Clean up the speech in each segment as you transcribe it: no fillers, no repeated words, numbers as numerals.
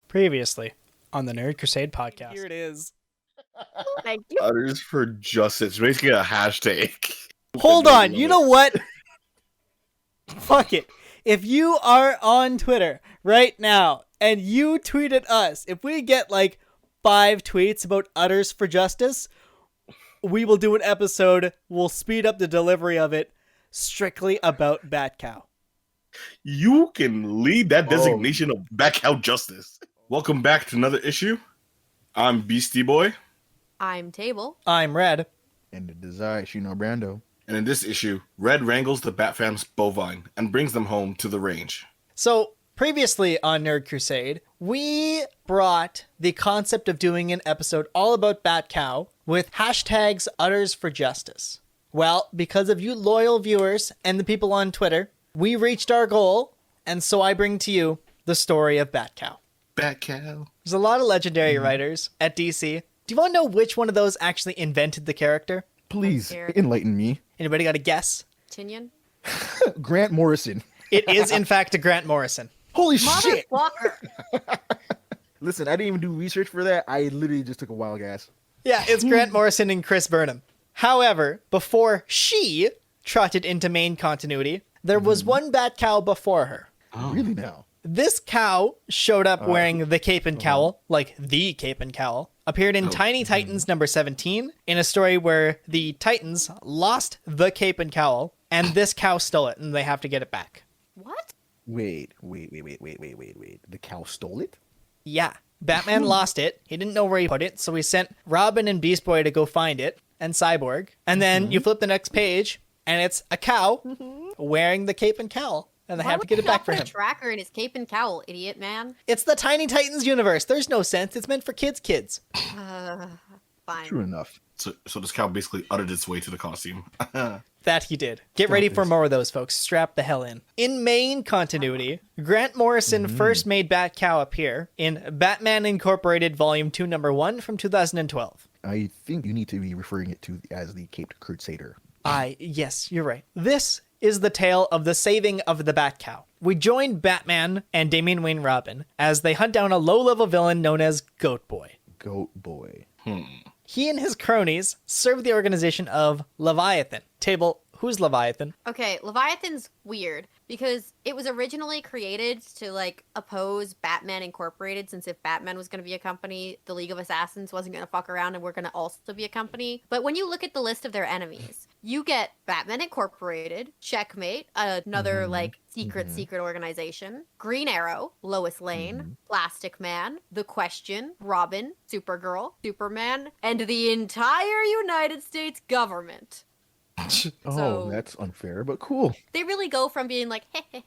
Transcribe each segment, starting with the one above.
Previously on the Nerd Crusade podcast. Here it is. Thank you. Udders for Justice. Basically a hashtag. Hold on. You know what? Fuck it. If you are on Twitter right now and you tweet at us, if we get like 5 tweets about Udders for Justice, we will do an episode. We'll speed up the delivery of it strictly about BATCOW. You can lead that designation of BATCOW Justice. Welcome back to another issue. I'm Beastie Boy. I'm Table. I'm Red. And the desire, Brando. And in this issue, Red wrangles the Bat fam's Bovine and brings them home to the range. So, previously on Nerd Crusade, we brought the concept of doing an episode all about BATCOW with hashtags Udders for Justice. Well, because of you loyal viewers and the people on Twitter, we reached our goal, and so I bring to you the story of BATCOW. BATCOW. There's a lot of legendary writers at DC. Do you want to know which one of those actually invented the character? Please, enlighten me. Anybody got a guess? Tinian. Grant Morrison. It is, in fact, a Grant Morrison. Holy shit! Motherfucker. Listen, I didn't even do research for that. I literally just took a wild guess. Yeah, it's Grant Morrison and Chris Burnham. However, before she trotted into main continuity, there was one BATCOW before her. Oh. Really now? This cow showed up wearing the cape and cowl, like the cape and cowl, appeared in Tiny Titans number 17 in a story where the Titans lost the cape and cowl, and this cow stole it, and they have to get it back. What? Wait. The cow stole it? Yeah. Batman lost it. He didn't know where he put it, so he sent Robin and Beast Boy to go find it, and Cyborg. And then you flip the next page, and it's a cow wearing the cape and cowl. And they have to get it back for him. Why would he not put a tracker in his cape and cowl, idiot man? It's the Tiny Titans universe. There's no sense. It's meant for kids. Fine. True enough. So this cow basically uttered its way to the costume. That he did. Get ready for more of those, folks. Strap the hell in. In main continuity, Grant Morrison first made BATCOW appear in Batman Incorporated Volume 2, Number 1 from 2012. I think you need to be referring it to as the Caped Curdsader. Yes, you're right. This is the tale of the saving of the BATCOW. We join Batman and Damian Wayne Robin as they hunt down a low-level villain known as Goat Boy. Goat Boy. He and his cronies serve the organization of Leviathan. Table, who's Leviathan? Okay, Leviathan's weird because it was originally created to like oppose Batman Incorporated, since if Batman was going to be a company, the League of Assassins wasn't going to fuck around and we're going to also be a company. But when you look at the list of their enemies, you get Batman Incorporated, Checkmate, another like secret organization, Green Arrow, Lois Lane, Plastic Man, The Question, Robin, Supergirl, Superman, and the entire United States government. So, that's unfair, but cool. They really go from being like,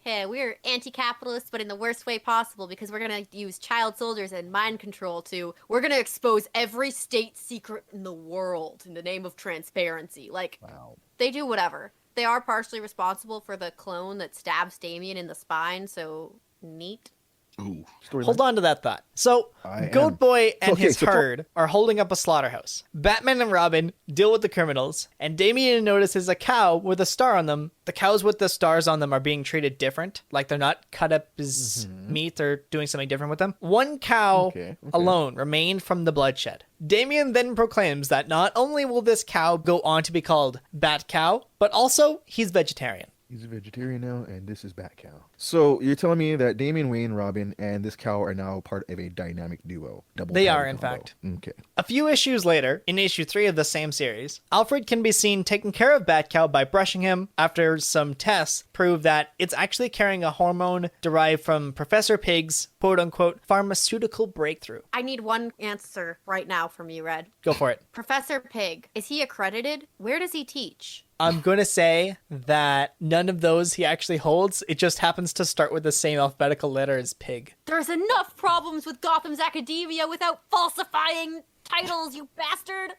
we're anti-capitalist, but in the worst way possible because we're going to use child soldiers and mind control, to we're going to expose every state secret in the world in the name of transparency. Like, Wow. They do whatever. They are partially responsible for the clone that stabs Damien in the spine, so neat. Ooh. Hold on to that thought. So, Goat Boy and his herd are holding up a slaughterhouse. Batman and Robin deal with the criminals, and Damian notices a cow with a star on them. The cows with the stars on them are being treated different, like they're not cut up as meat or doing something different with them. One cow alone remained from the bloodshed. Damian then proclaims that not only will this cow go on to be called BATCOW, but also he's vegetarian. He's a vegetarian now, and this is BATCOW. So you're telling me that Damian Wayne, Robin, and this cow are now part of a dynamic duo. They are, in fact. Okay. A few issues later, in issue 3 of the same series, Alfred can be seen taking care of BATCOW by brushing him after some tests prove that it's actually carrying a hormone derived from Professor Pig's quote-unquote pharmaceutical breakthrough. I need one answer right now from you, Red. Go for it. Professor Pig, is he accredited? Where does he teach? I'm going to say that none of those he actually holds. It just happens to start with the same alphabetical letter as Pig. There's enough problems with Gotham's academia without falsifying titles, you bastard!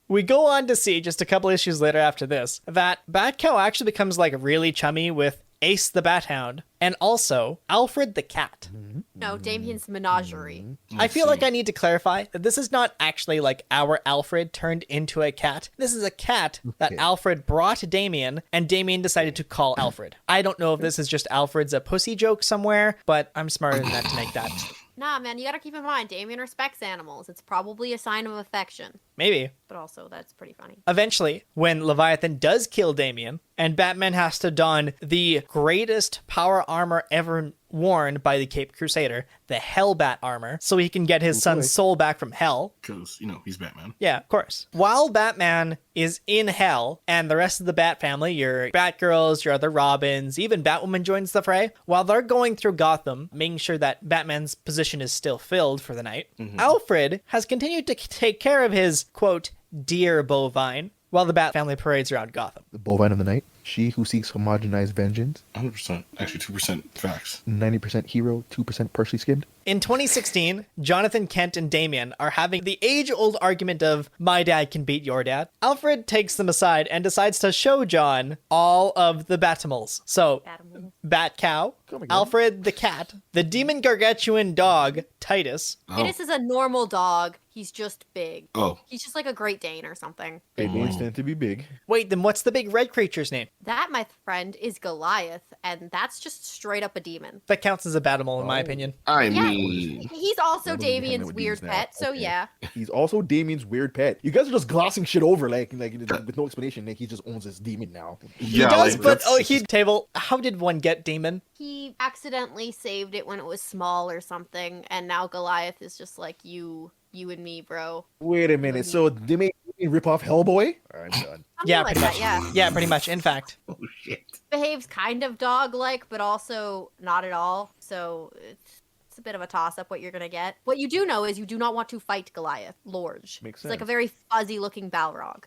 We go on to see, just a couple issues later after this, that BATCOW actually becomes like really chummy with Ace the Bat Hound, and also Alfred the Cat. No, Damien's menagerie. I feel like I need to clarify that this is not actually like our Alfred turned into a cat. This is a cat that Alfred brought to Damien, and Damien decided to call Alfred. I don't know if this is just Alfred's a pussy joke somewhere, but I'm smarter than that to make that Nah, man, you gotta keep in mind, Damien respects animals. It's probably a sign of affection. Maybe. But also, that's pretty funny. Eventually, when Leviathan does kill Damien, and Batman has to don the greatest power armor ever worn by the Caped Crusader, the Hellbat armor, so he can get his son's soul back from hell. Because, he's Batman. Yeah, of course. While Batman is in hell, and the rest of the Bat family, your Batgirls, your other Robins, even Batwoman joins the fray, while they're going through Gotham, making sure that Batman's position is still filled for the night, Alfred has continued to take care of his, quote, dear Bovine, while the Bat family parades around Gotham. The Bovine of the Night, she who seeks homogenized vengeance. 100%. Actually, 2% facts. 90% hero, 2% partially skinned. In 2016, Jonathan Kent and Damian are having the age-old argument of, my dad can beat your dad. Alfred takes them aside and decides to show John all of the Batimals. So, BATCOW, Alfred the cat, the demon gargantuan dog, Titus. Titus is a normal dog. He's just big. Oh. He's just like a Great Dane or something. Great Danes tend to be big. Wait, then what's the big red creature's name? That, my friend, is Goliath, and that's just straight up a demon. That counts as a Batimal in my opinion. I Yeah, mean... he's also Nobody's hanging Damien's with weird demons now. pet, so Okay. yeah. He's also Damien's weird pet. You guys are just glossing shit over, like with no explanation. Like he just owns this demon now. He Yeah, does, like, but that's- Table, how did one get Demon? He accidentally saved it when it was small or something, and now Goliath is just like, you and me, bro. Wait a minute. So they made me rip off Hellboy? I'm done. Something Yeah, like pretty that, much. yeah. Yeah, pretty much. In fact. Oh, shit. Behaves kind of dog-like, but also not at all, so it's a bit of a toss-up what you're gonna get. What you do know is you do not want to fight Goliath, Lorge. Makes It's like a sense. very fuzzy-looking Balrog.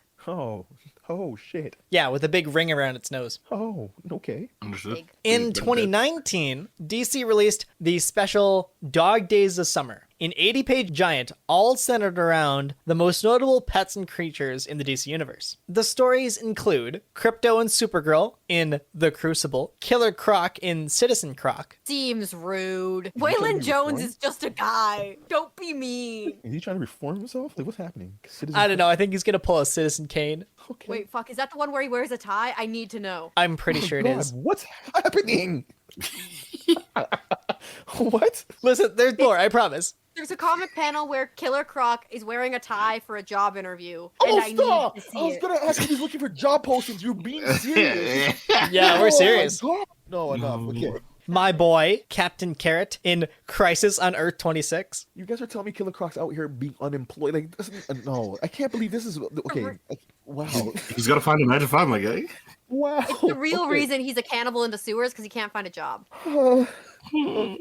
Oh shit. Yeah, with a big ring around its nose. Oh, okay. Understood. Big. In 2019, DC released the special Dog Days of Summer, an 80-page giant all centered around the most notable pets and creatures in the DC universe. The stories include Crypto and Supergirl in The Crucible, Killer Croc in Citizen Croc, Seems rude. trying to Waylon be Jones reformed? is just a guy. Don't be mean. Is he trying to reform himself? Like what's happening? I don't know, I think he's gonna pull a Citizen Kane. Okay. Wait, fuck, is that the one where he wears a tie? I need to know. I'm pretty sure it God, is. What's happening? What? Listen, there's more, I promise. There's a comic panel where Killer Croc is wearing a tie for a job interview, Oh, and I stop! need to see I was it. gonna ask if he's looking for job postings. You're being serious. Yeah, we're Oh, serious. my God. No, enough. Okay. My boy, Captain Carrot in Crisis on Earth 26. You guys are telling me Killer Croc's out here being unemployed. Like, this is, no, I can't believe this is okay. Wow, He's got to find a 9 to 5, my guy. wow. The real okay. reason he's a cannibal in the sewers because he can't find a job.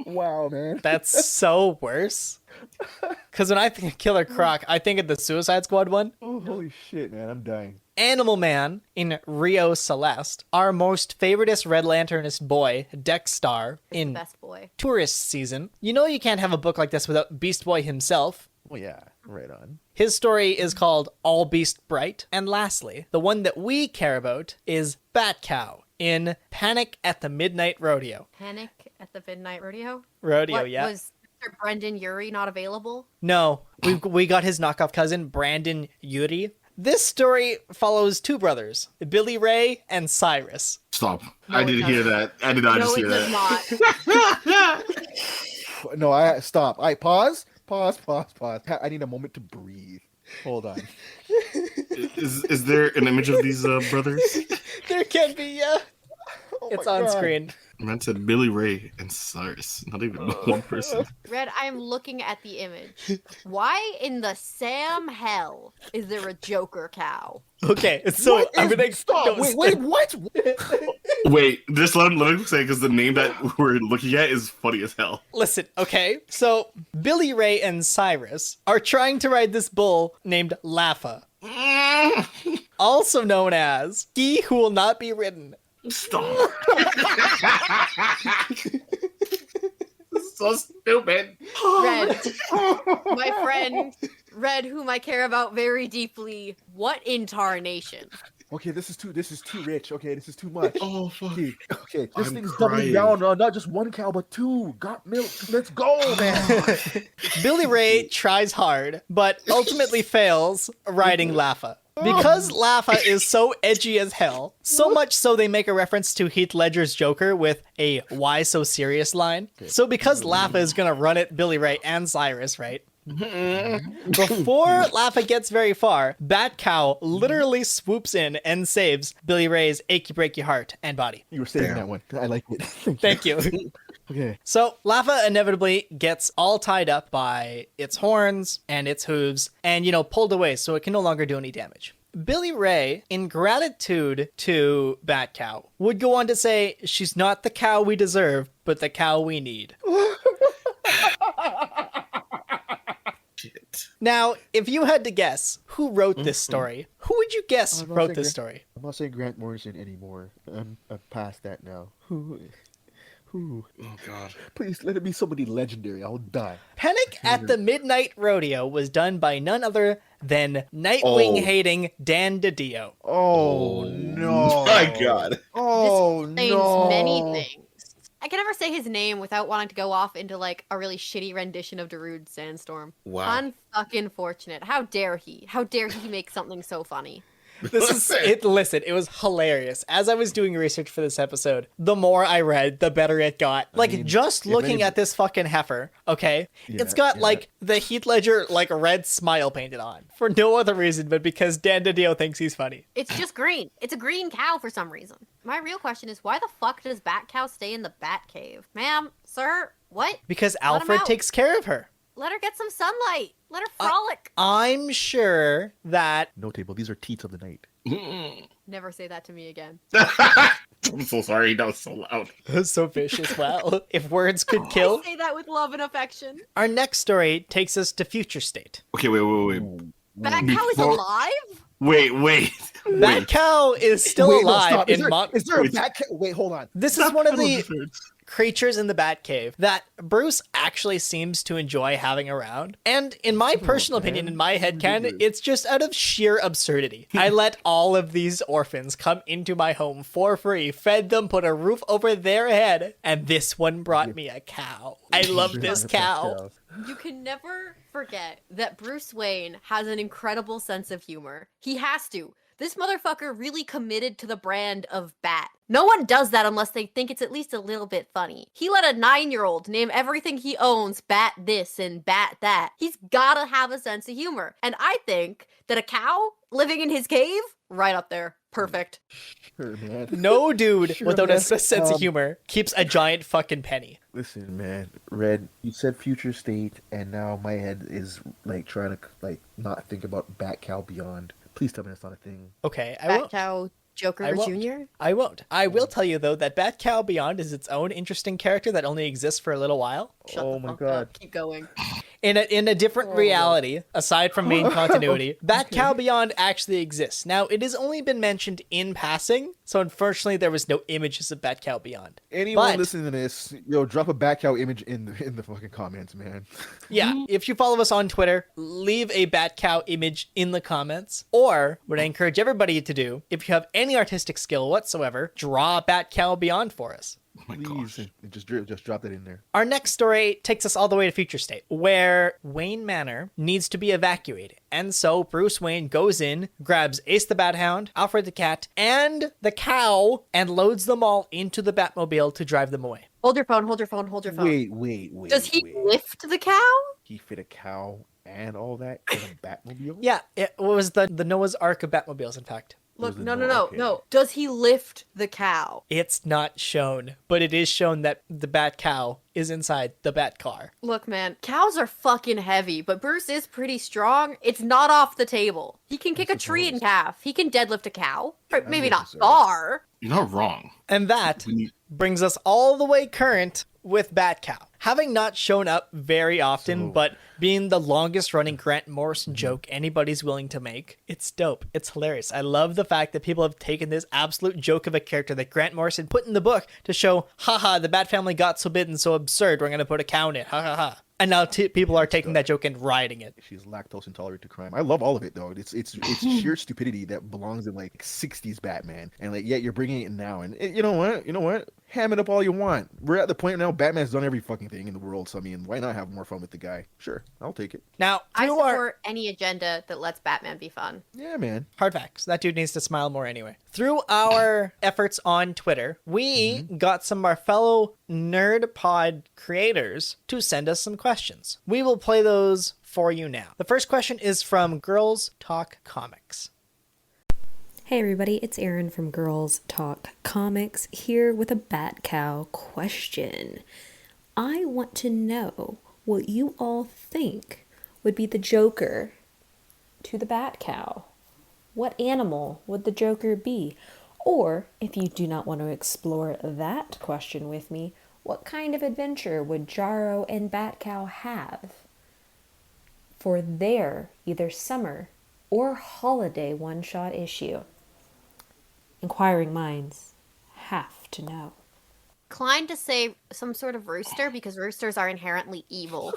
Wow, man. That's so worse. Because when I think of Killer Croc, I think of the Suicide Squad one. Oh, holy shit, man. I'm dying. Animal Man in Rio Celeste. Our most favoritist Red Lanternist boy, Dexstar, He's the in best boy. Tourist Season. You know you can't have a book like this without Beast Boy himself. Oh, yeah. Right on. His story is called All Beast Bright. And lastly, the one that we care about is BATCOW in Panic at the Midnight Rodeo. Panic at the Midnight Rodeo? Rodeo, What, yeah. Was Mr. Brendan Urie not available? No, we got his knockoff cousin, Brandon Urie. This story follows two brothers, Billy Ray and Cyrus. Stop. No, I it didn't hear that. I did not No, just it hear does that. not. No, I stop. I pause. I need a moment to breathe. Hold on. Is there an image of these brothers? There can be, yeah. Oh It's my on God. screen. Man said Billy Ray and Cyrus. Not even one person. Red, I'm looking at the image. Why in the Sam hell is there a Joker cow? Okay, so What I'm is- gonna stop. Wait, what? Wait, just let him say because the name that we're looking at is funny as hell. Listen, okay? So Billy Ray and Cyrus are trying to ride this bull named Laffa, also known as He Who Will Not Be Ridden. Stop. This is so stupid. Red, my friend, Red, whom I care about very deeply. What in tarnation? Okay, this is too rich. Okay, this is too much. Oh fuck. Okay, this I'm thing's crying. doubling down on not just one cow, but two. Got milk. Let's go, man. Billy Ray tries hard, but ultimately fails riding Laffa. Because Laffa is so edgy as hell, so much so they make a reference to Heath Ledger's Joker with a "Why so serious" line. So because Laffa is gonna run at Billy Ray and Cyrus, right? Before Laffa gets very far, BATCOW literally swoops in and saves Billy Ray's achy breaky heart and body. You were saying that one. I like it. Thank you. Okay. So Laffa inevitably gets all tied up by its horns and its hooves and, pulled away so it can no longer do any damage. Billy Ray, in gratitude to BATCOW, would go on to say, "She's not the cow we deserve, but the cow we need." Shit. Now, if you had to guess who wrote this story, who would you guess wrote this story? I'm not saying Grant Morrison anymore. I'm past that now. Who? Oh God! Please let it be somebody legendary. I'll die. Panic at the Midnight Rodeo was done by none other than Nightwing-hating Dan DiDio. Oh no! My God! Oh this explains many things. I can never say his name without wanting to go off into like a really shitty rendition of Darude Sandstorm. Wow! Unfucking fortunate. How dare he? How dare he make something so funny? This is it. Listen, it was hilarious. As I was doing research for this episode, the more I read, the better it got. Just looking at this fucking heifer, okay? It's got like the Heath Ledger red smile painted on for no other reason but because Dan DiDio thinks he's funny. It's just green. It's a green cow for some reason. My real question is, why the fuck does BATCOW stay in the Bat Cave? Ma'am, sir, what? Because Alfred takes care of her. Let her get some sunlight. Let her frolic. I'm sure that... No table. These are teats of the night. Never say that to me again. I'm so sorry. That was so loud. So vicious. Well, if words could kill. I say that with love and affection. Our next story takes us to Future State. Okay, wait. BATCOW is alive? Wait. BATCOW is still alive in Is there a Bat Cave? Wait, hold on. This is one of the creatures in the Batcave that Bruce actually seems to enjoy having around. And in my personal opinion, in my headcanon, it's just out of sheer absurdity. I let all of these orphans come into my home for free, fed them, put a roof over their head, and this one brought me a cow. I love this cow. You can never forget that Bruce Wayne has an incredible sense of humor. He has to. This motherfucker really committed to the brand of Bat. No one does that unless they think it's at least a little bit funny. He let a 9-year-old name everything he owns Bat this and Bat that. He's gotta have a sense of humor. And I think that a cow living in his cave, right up there. Perfect. Sure, man. No dude without a sense of humor keeps a giant fucking penny. Listen, man. Red, you said Future State, and now my head is trying to not think about BATCOW Beyond. Please tell me that's not a thing. Okay, I won't. BATCOW Joker Jr.? I won't. I will tell you, though, that BATCOW Beyond is its own interesting character that only exists for a little while. Shut the fuck up. Keep going. In a different reality, aside from main continuity, BATCOW Beyond actually exists. Now, it has only been mentioned in passing, so unfortunately there was no images of BATCOW Beyond. Anyone listening to this, drop a BATCOW image in the fucking comments, man. Yeah, if you follow us on Twitter, leave a BATCOW image in the comments. Or, what I encourage everybody to do, if you have any artistic skill whatsoever, draw BATCOW Beyond for us. Oh my Please, gosh. just drop that in there. Our next story takes us all the way to Future State, where Wayne Manor needs to be evacuated. And so Bruce Wayne goes in, grabs Ace the Bat Hound, Alfred the Cat, and the cow, and loads them all into the Batmobile to drive them away. Hold your phone. Wait. Does he lift the cow? He fit a cow and all that in a Batmobile? Yeah, it was the Noah's Ark of Batmobiles, in fact. Look, no. Does he lift the cow? It's not shown, but it is shown that the Bat Cow is inside the Bat Car. Look, man, cows are fucking heavy, but Bruce is pretty strong. It's not off the table. He can kick a tree in half. He can deadlift a cow. Or maybe not far. You're not wrong. And that brings us all the way current with BATCOW. Having not shown up very often, but being the longest running Grant Morrison joke anybody's willing to make, it's dope. It's hilarious. I love the fact that people have taken this absolute joke of a character that Grant Morrison put in the book to show, haha, the Bat family got so big and so absurd, we're going to put a cow in it, ha ha ha. And now people are taking that joke and riding it. She's lactose intolerant to crime. I love all of it, though. It's sheer stupidity that belongs in 60s Batman, and you're bringing it in now. And you know what? Ham it up all you want. We're at the point now. Batman's done every fucking thing. thing in the world. So I mean, why not have more fun with the guy? Sure, I'll take it. Now, I through our support any agenda that lets Batman be fun. Yeah, man. hard facts, that dude needs to smile more anyway. Through our efforts on Twitter, we got some of our fellow Nerd Pod creators to send us some questions. We will play those for you now. The first question is from Girls Talk Comics. Hey everybody, it's Erin from Girls Talk Comics here with a BATCOW question. I want to know what you all think would be the Joker to the BATCOW. What animal would the Joker be? Or, if you do not want to explore that question with me, what kind of adventure would Jarro and BATCOW have for their either summer or holiday one-shot issue? Inquiring minds have to know. Inclined to say some sort of rooster because roosters are inherently evil.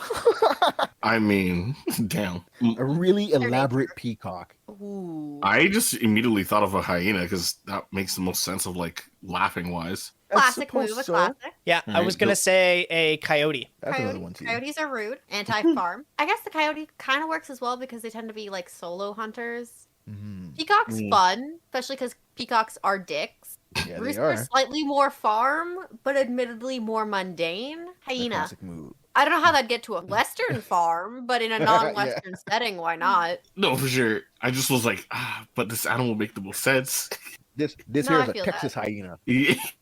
I mean, damn. A really elaborate peacock. Ooh. I just immediately thought of a hyena because that makes the most sense of like laughing wise. Classic move, a classic. Yeah, I was going to say a coyote. That's another one too. Coyotes are rude, anti-farm. I guess the coyote kind of works as well because they tend to be like solo hunters. Peacock's fun, especially because peacocks are dicks. Yeah, they Rooster's are. slightly more farm, but admittedly more mundane. The Hyena. classic move. I don't know how that'd get to a Western farm, but in a non-Western setting, why not? No, for sure. I just was like, but this animal will make the most sense. This No, here I is a feel Texas hyena.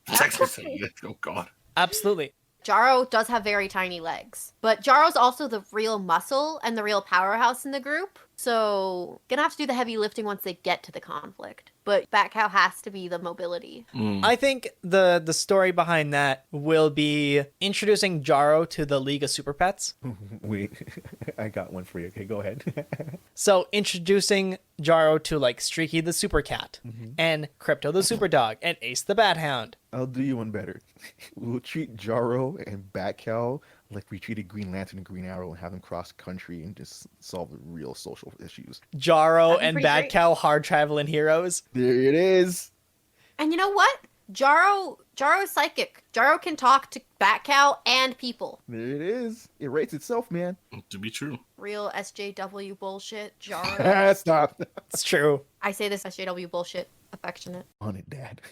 Texas hyena. Oh god. Absolutely. Jarro does have very tiny legs, but Jarro's also the real muscle and the real powerhouse in the group. So, gonna have to do the heavy lifting once they get to the conflict. But BATCOW has to be the mobility. I think the story behind that will be introducing Jarro to the League of Super Pets. Wait, I got one for you. Okay, go ahead. So introducing Jarro to like Streaky the Super Cat and Crypto the Super Dog and Ace the Bat Hound. I'll do you one better. We'll treat Jarro and BATCOW like we treated Green Lantern and Green Arrow and have them cross country and just solve real social issues. Jarro That'd be and pretty great. BATCOW hard traveling heroes. There it is. And you know what? Jarro is psychic. Jarro can talk to BATCOW and people. There it is. It writes itself, man. To be true. Real SJW bullshit, Jarro. Stop. It's true. I say this SJW bullshit, affectionate. On it, Dad.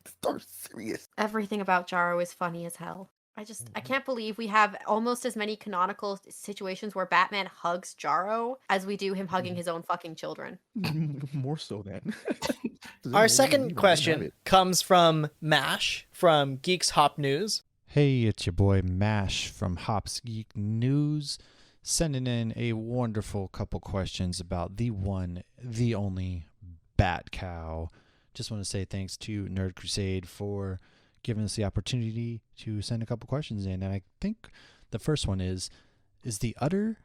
Start serious. Everything about Jarro is funny as hell. I can't believe we have almost as many canonical situations where Batman hugs Jarro as we do him hugging his own fucking children. More so than. Our second question comes from Mash from Geeks Hop News. Hey, it's your boy Mash from Hops Geek News, sending in a wonderful couple questions about the one, the only BATCOW. Just want to say thanks to Nerd Crusade for giving us the opportunity to send a couple questions in. And I think the first one is the Udder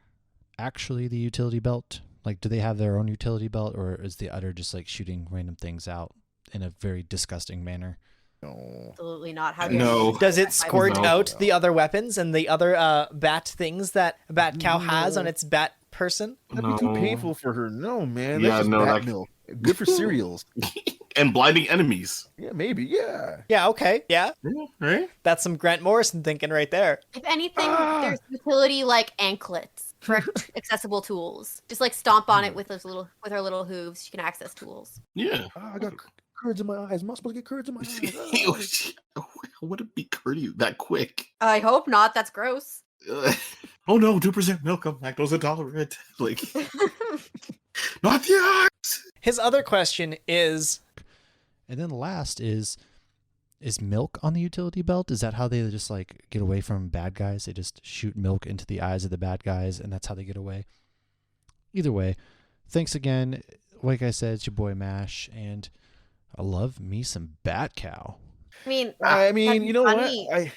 actually the utility belt? Like, do they have their own utility belt, or is the Udder just like shooting random things out in a very disgusting manner? No. Absolutely not. How No. Does it squirt No. out the other weapons and the other bat things that BATCOW has on its bat person? That'd be too painful for her. No, man. Yeah, That's just no, bat like- milk. Good for cereals. And blinding enemies. Yeah, maybe. Yeah. Yeah, okay. Yeah. Yeah, right? That's some Grant Morrison thinking right there. If anything, there's utility like anklets for accessible tools. Just like stomp on it with her little hooves. She can access tools. Yeah. I got curds in my eyes. Am I supposed to get curds in my eyes? Would it be curdy that quick? I hope not. That's gross. Oh no, 2% milk. I'm lactose intolerant. Like, not the eyes. His other question is, And then the last is milk on the utility belt? Is that how they just like get away from bad guys? They just shoot milk into the eyes of the bad guys, and that's how they get away. Either way, thanks again. Like I said, it's your boy Mash, and I love me some BATCOW. I mean, I you know funny. what?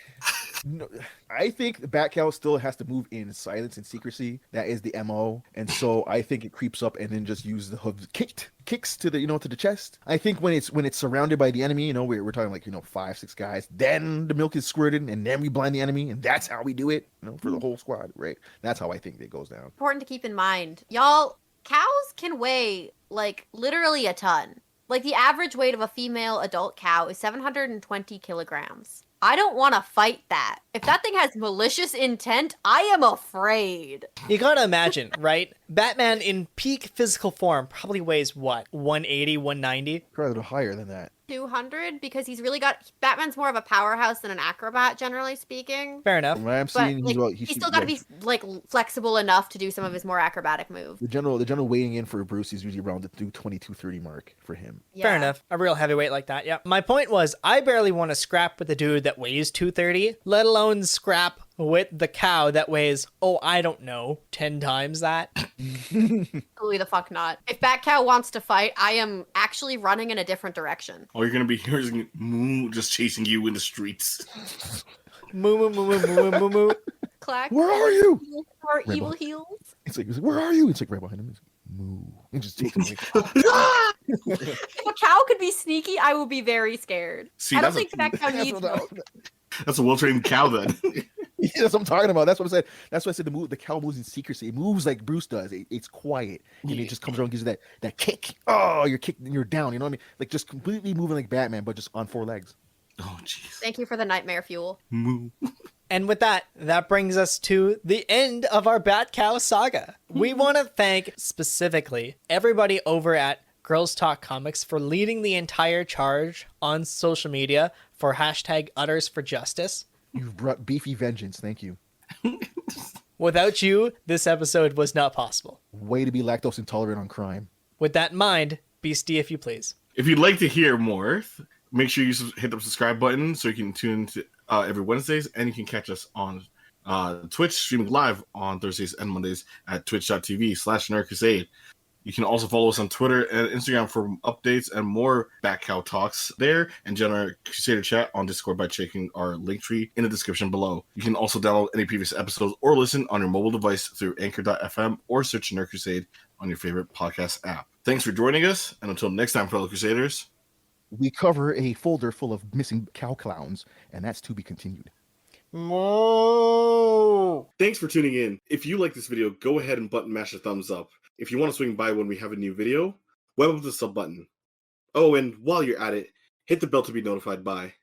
I think the BATCOW still has to move in silence and secrecy. That is the MO. And so I think it creeps up and then just use the hooves, kicks to the to the chest. I think when it's surrounded by the enemy, we're talking like 5-6 guys, then the milk is squirted and then we blind the enemy, and that's how we do it, for the whole squad, right? That's how I think it goes down. Important to keep in mind, y'all. Cows can weigh like literally a ton. Like the average weight of a female adult cow is 720 kilograms. I don't want to fight that. If that thing has malicious intent, I am afraid. You gotta imagine, right? Batman in peak physical form probably weighs what? 180, 190? Probably a little higher than that. 200 because he's really got Batman's more of a powerhouse than an acrobat, generally speaking. Fair enough. From what I'm But seeing, like, he's still got to be like flexible enough to do some of his more acrobatic moves. the general weighing in for Bruce is usually around the 22-30 mark for him. Fair enough. A real heavyweight like that, yeah. My point was, I barely want to scrap with a dude that weighs 230, let alone scrap with the cow that weighs, I don't know, 10 times that. Absolutely the fuck not. If BATCOW wants to fight, I am actually running in a different direction. Or you're gonna be hearing Moo just chasing you in the streets. Moo, moo, moo, moo, moo, moo, moo. Clack. Where are you? Our Rainbow. evil heels. It's like, where are you? It's like right behind him. It's like, moo. And just take him like, If a cow could be sneaky, I would be very scared. See, I don't that's think BATCOW needs milk. That's a well-trained cow then. yeah, that's what I'm talking about. That's what I said. That's why I said the cow moves in secrecy. It moves like Bruce does. It's quiet. And it just comes around and gives you that kick. Oh, you're kicked and you're down. You know what I mean? Like just completely moving like Batman, but just on 4 legs. Oh, jeez. Thank you for the nightmare fuel. Moo. And with that brings us to the end of our BATCOW saga. We want to thank specifically everybody over at Girls Talk Comics for leading the entire charge on social media for hashtag Udders for Justice. You've brought beefy vengeance. Thank you. Without you, this episode was not possible. Way to be lactose intolerant on crime. With that in mind, Beastie, if you please. If you'd like to hear more, make sure you hit the subscribe button so you can tune into every Wednesdays, and you can catch us on Twitch, streaming live on Thursdays and Mondays at twitch.tv/NerdCrusade. You can also follow us on Twitter and Instagram for updates and more BATCOW talks there, and join our Crusader chat on Discord by checking our link tree in the description below. You can also download any previous episodes or listen on your mobile device through Anchor.fm or search Nerd Crusade on your favorite podcast app. Thanks for joining us, and until next time, fellow Crusaders. We cover a folder full of missing cow clowns, and that's to be continued. Moo! Thanks for tuning in. If you like this video, go ahead and button mash a thumbs up. If you want to swing by when we have a new video, web up the sub button. Oh, and while you're at it, hit the bell to be notified by.